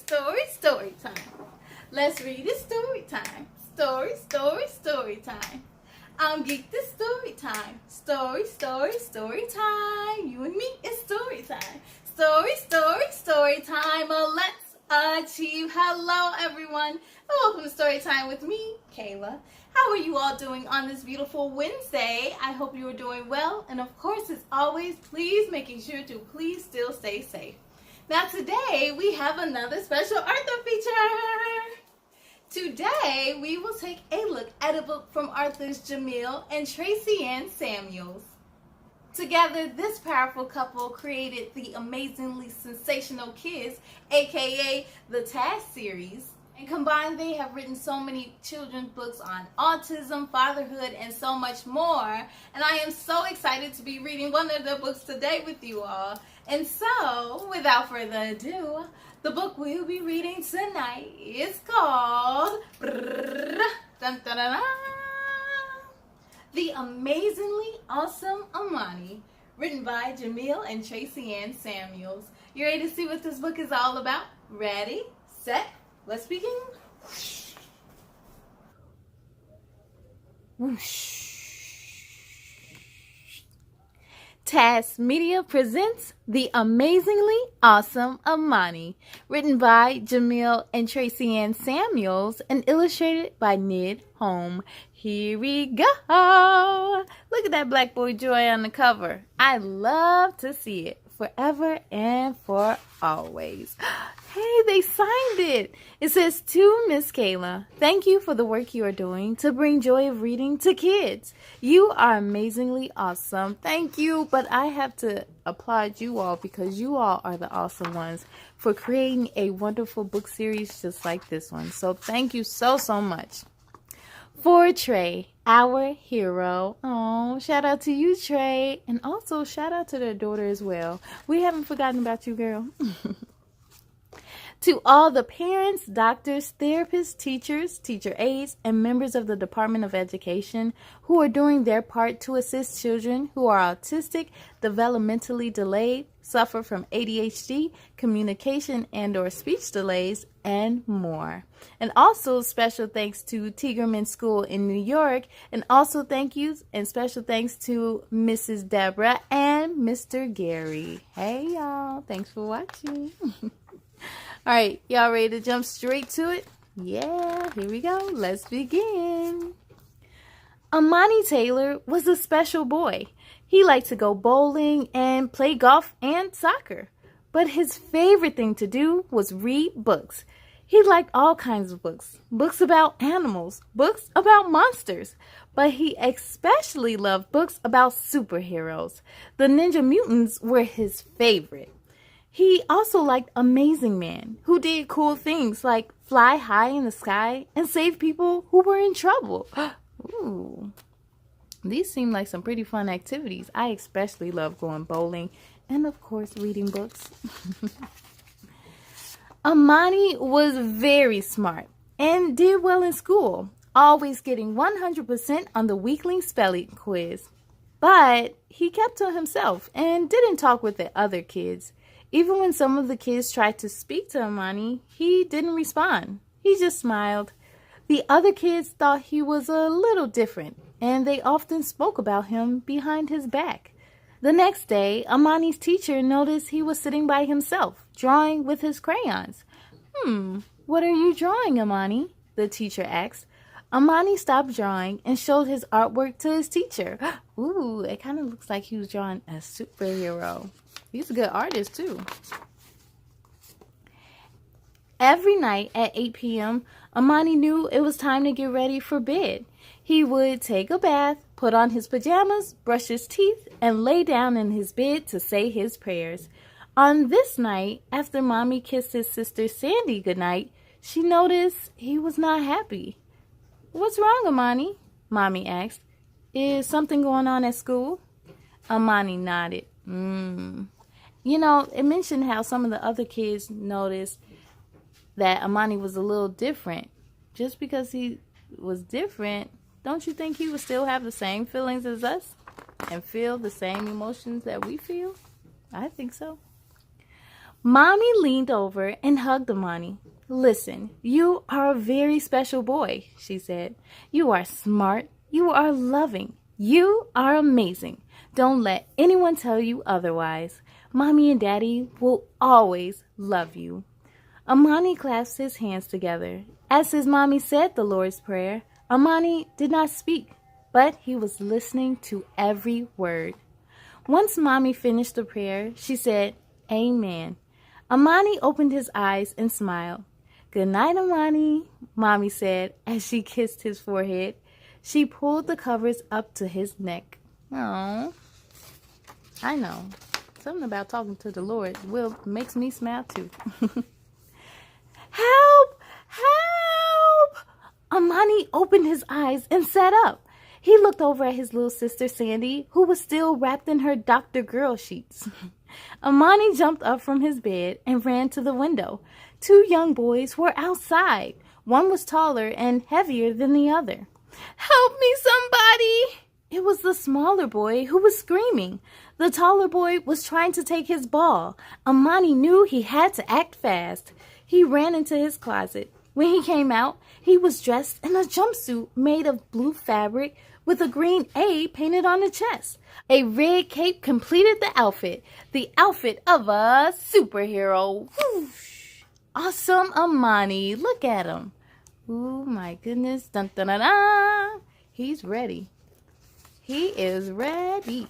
Story time. Let's read it story time. Story time. I'm geeked this story time. Story time. You and me is story time. Story time. Let's achieve. Hello, everyone. And welcome to Story Time with me, Kayla. How are you all doing on this beautiful Wednesday? I hope you are doing well. And of course, as always, please making sure to please still stay safe. Now today, we have another special author feature. Today, we will take a look at a book from authors Jamiyl and Tracy-Ann Samuels. Together, this powerful couple created the Amazingly Sensational Kids, aka the TAS series. And combined, they have written so many children's books on autism, fatherhood, and so much more. And I am so excited to be reading one of their books today with you all. And so, without further ado, the book we'll be reading tonight is called The Amazingly Awesome Amani, written by Jamiyl and Tracy-Ann Samuels. You ready to see what this book is all about? Ready, set, let's begin. Whoosh. TAS Media presents The Amazingly Awesome Amani, written by Jamiyl and Tracy-Ann Samuels and illustrated by Nidhom. Here we go. Look at that black boy joy on the cover. I love to see it forever and for always. Hey, they signed it. It says, to Miss Kayla, thank you for the work you are doing to bring joy of reading to kids. You are amazingly awesome. Thank you, but I have to applaud you all because you all are the awesome ones for creating a wonderful book series just like this one. So thank you so much. For Trey, our hero. Oh, shout out to you, Trey. And also shout out to their daughter as well. We haven't forgotten about you, girl. To all the parents, doctors, therapists, teachers, teacher aides, and members of the Department of Education who are doing their part to assist children who are autistic, developmentally delayed, suffer from ADHD, communication and/or speech delays, and more. And also special thanks to Tigerman School in New York, and also thank yous and special thanks to Mrs. Deborah and Mr. Gary. Hey y'all, thanks for watching. All right, y'all ready to jump straight to it? Yeah, here we go. Let's begin. Amani Taylor was a special boy. He liked to go bowling and play golf and soccer. But his favorite thing to do was read books. He liked all kinds of books. Books about animals, books about monsters. But he especially loved books about superheroes. The Ninja Mutants were his favorite. He also liked Amazing Man, who did cool things like fly high in the sky and save people who were in trouble. Ooh, these seem like some pretty fun activities. I especially love going bowling and, of course, reading books. Amani was very smart and did well in school, always getting 100% on the weekly spelling quiz. But he kept to himself and didn't talk with the other kids. Even when some of the kids tried to speak to Amani, he didn't respond. He just smiled. The other kids thought he was a little different, and they often spoke about him behind his back. The next day, Amani's teacher noticed he was sitting by himself, drawing with his crayons. What are you drawing, Amani? The teacher asked. Amani stopped drawing and showed his artwork to his teacher. Ooh, it kind of looks like he was drawing a superhero. He's a good artist, too. Every night at 8 p.m., Amani knew it was time to get ready for bed. He would take a bath, put on his pajamas, brush his teeth, and lay down in his bed to say his prayers. On this night, after Mommy kissed his sister Sandy goodnight, she noticed he was not happy. What's wrong, Amani? Mommy asked. Is something going on at school? Amani nodded. You know, it mentioned how some of the other kids noticed that Amani was a little different. Just because he was different, don't you think he would still have the same feelings as us and feel the same emotions that we feel? I think so. Mommy leaned over and hugged Amani. "Listen, you are a very special boy," she said. "You are smart. You are loving. You are amazing. Don't let anyone tell you otherwise. Mommy and Daddy will always love you." Amani clasped his hands together. As his mommy said the Lord's Prayer, Amani did not speak, but he was listening to every word. Once Mommy finished the prayer, she said, "Amen." Amani opened his eyes and smiled. "Good night, Amani," Mommy said as she kissed his forehead. She pulled the covers up to his neck. Oh, I know. Something about talking to the Lord makes me smile too. "Help! Help!" Amani opened his eyes and sat up. He looked over at his little sister Sandy, who was still wrapped in her Dr. Girl sheets. Amani jumped up from his bed and ran to the window. Two young boys were outside. One was taller and heavier than the other. "Help me, somebody!" It was the smaller boy who was screaming. The taller boy was trying to take his ball. Amani knew he had to act fast. He ran into his closet. When he came out, he was dressed in a jumpsuit made of blue fabric with a green A painted on the chest. A red cape completed the outfit of a superhero. Whoosh! Awesome Amani, look at him. Oh my goodness, dun dun dun dun. He's ready. He is ready.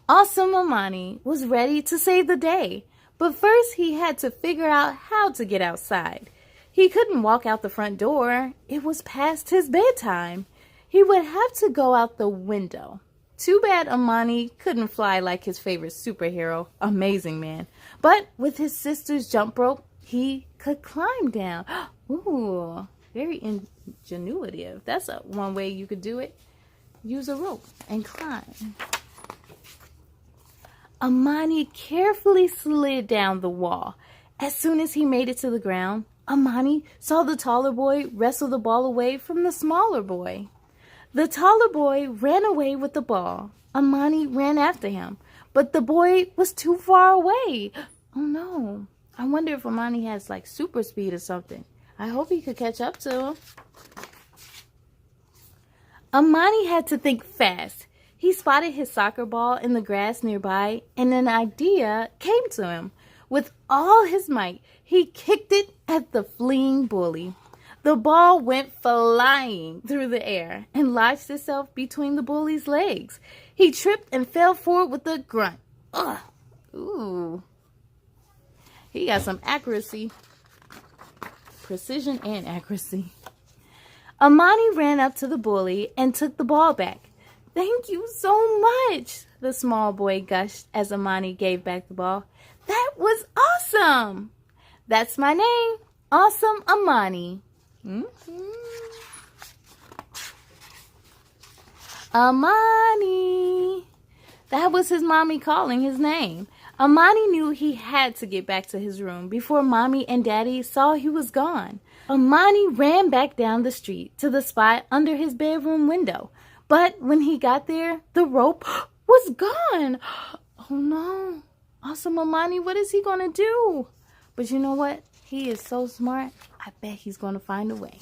Awesome Amani was ready to save the day, but first he had to figure out how to get outside. He couldn't walk out the front door. It was past his bedtime. He would have to go out the window. Too bad Amani couldn't fly like his favorite superhero, Amazing Man. But with his sister's jump rope, he could climb down. Ooh, very ingenuitive. That's one way you could do it. Use a rope and climb. Amani carefully slid down the wall. As soon as he made it to the ground, Amani saw the taller boy wrestle the ball away from the smaller boy. The taller boy ran away with the ball. Amani ran after him, but the boy was too far away. Oh no, I wonder if Amani has like super speed or something. I hope he could catch up to him. Amani had to think fast. He spotted his soccer ball in the grass nearby, and an idea came to him. With all his might, he kicked it at the fleeing bully. The ball went flying through the air and lodged itself between the bully's legs. He tripped and fell forward with a grunt. Ugh. Ooh. He got some accuracy. Precision and accuracy. Amani ran up to the bully and took the ball back. "Thank you so much," the small boy gushed as Amani gave back the ball. "That was awesome." "That's my name, Awesome Amani." Amani. That was his mommy calling his name. Amani knew he had to get back to his room before Mommy and Daddy saw he was gone. Amani ran back down the street to the spot under his bedroom window. But when he got there, the rope was gone. Oh no. Awesome Amani, what is he going to do? But you know what? He is so smart. I bet he's going to find a way.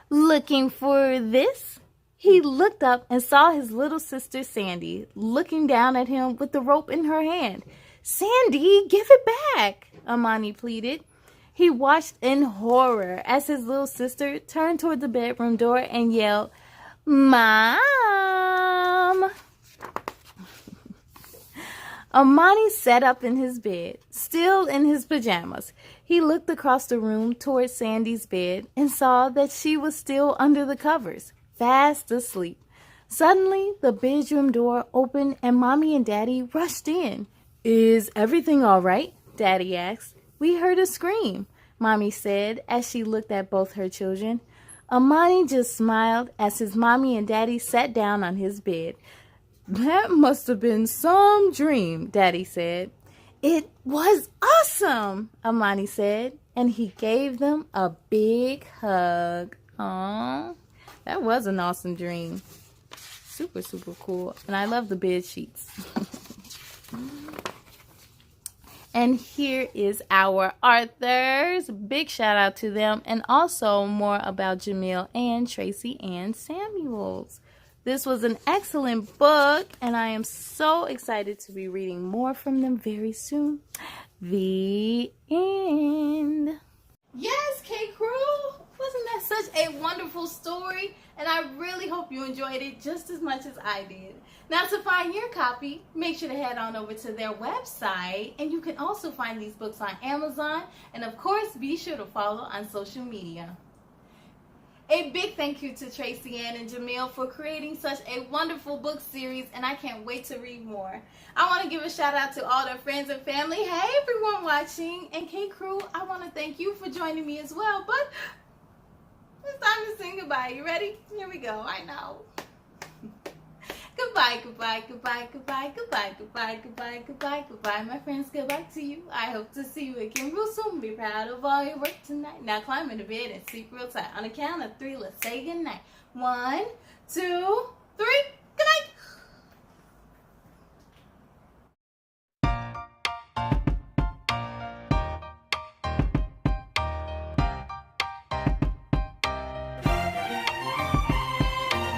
Looking for this? He looked up and saw his little sister Sandy looking down at him with the rope in her hand. "Sandy, give it back," Amani pleaded. He watched in horror as his little sister turned toward the bedroom door and yelled, "Mom!" Amani sat up in his bed, still in his pajamas. He looked across the room toward Sandy's bed and saw that she was still under the covers, fast asleep. Suddenly, the bedroom door opened and Mommy and Daddy rushed in. "Is everything all right?" Daddy asked. "We heard a scream," Mommy said as she looked at both her children. Amani just smiled as his Mommy and Daddy sat down on his bed. "That must have been some dream," Daddy said. "It was awesome," Amani said, and he gave them a big hug. Aww, that was an awesome dream. Super, super cool. And I love the bed sheets. And here is our authors. Big shout out to them, and also more about Jamiyl and Tracy-Ann Samuels. This was an excellent book, and I am so excited to be reading more from them very soon. The end. Yes, K-Crew! Wasn't that such a wonderful story? And I really hope you enjoyed it just as much as I did. Now, to find your copy, make sure to head on over to their website. And you can also find these books on Amazon. And of course, be sure to follow on social media. A big thank you to Tracy-Ann and Jamiyl for creating such a wonderful book series, and I can't wait to read more. I want to give a shout out to all their friends and family. Hey, everyone watching. And K-Crew, I want to thank you for joining me as well. But it's time to sing goodbye. You ready? Here we go. I know. Goodbye, goodbye, goodbye, goodbye, goodbye, goodbye, goodbye, goodbye, goodbye. My friends, goodbye to you. I hope to see you again real soon. Be proud of all your work tonight. Now climb into bed and sleep real tight. On the count of 3, let's say goodnight. 1, 2,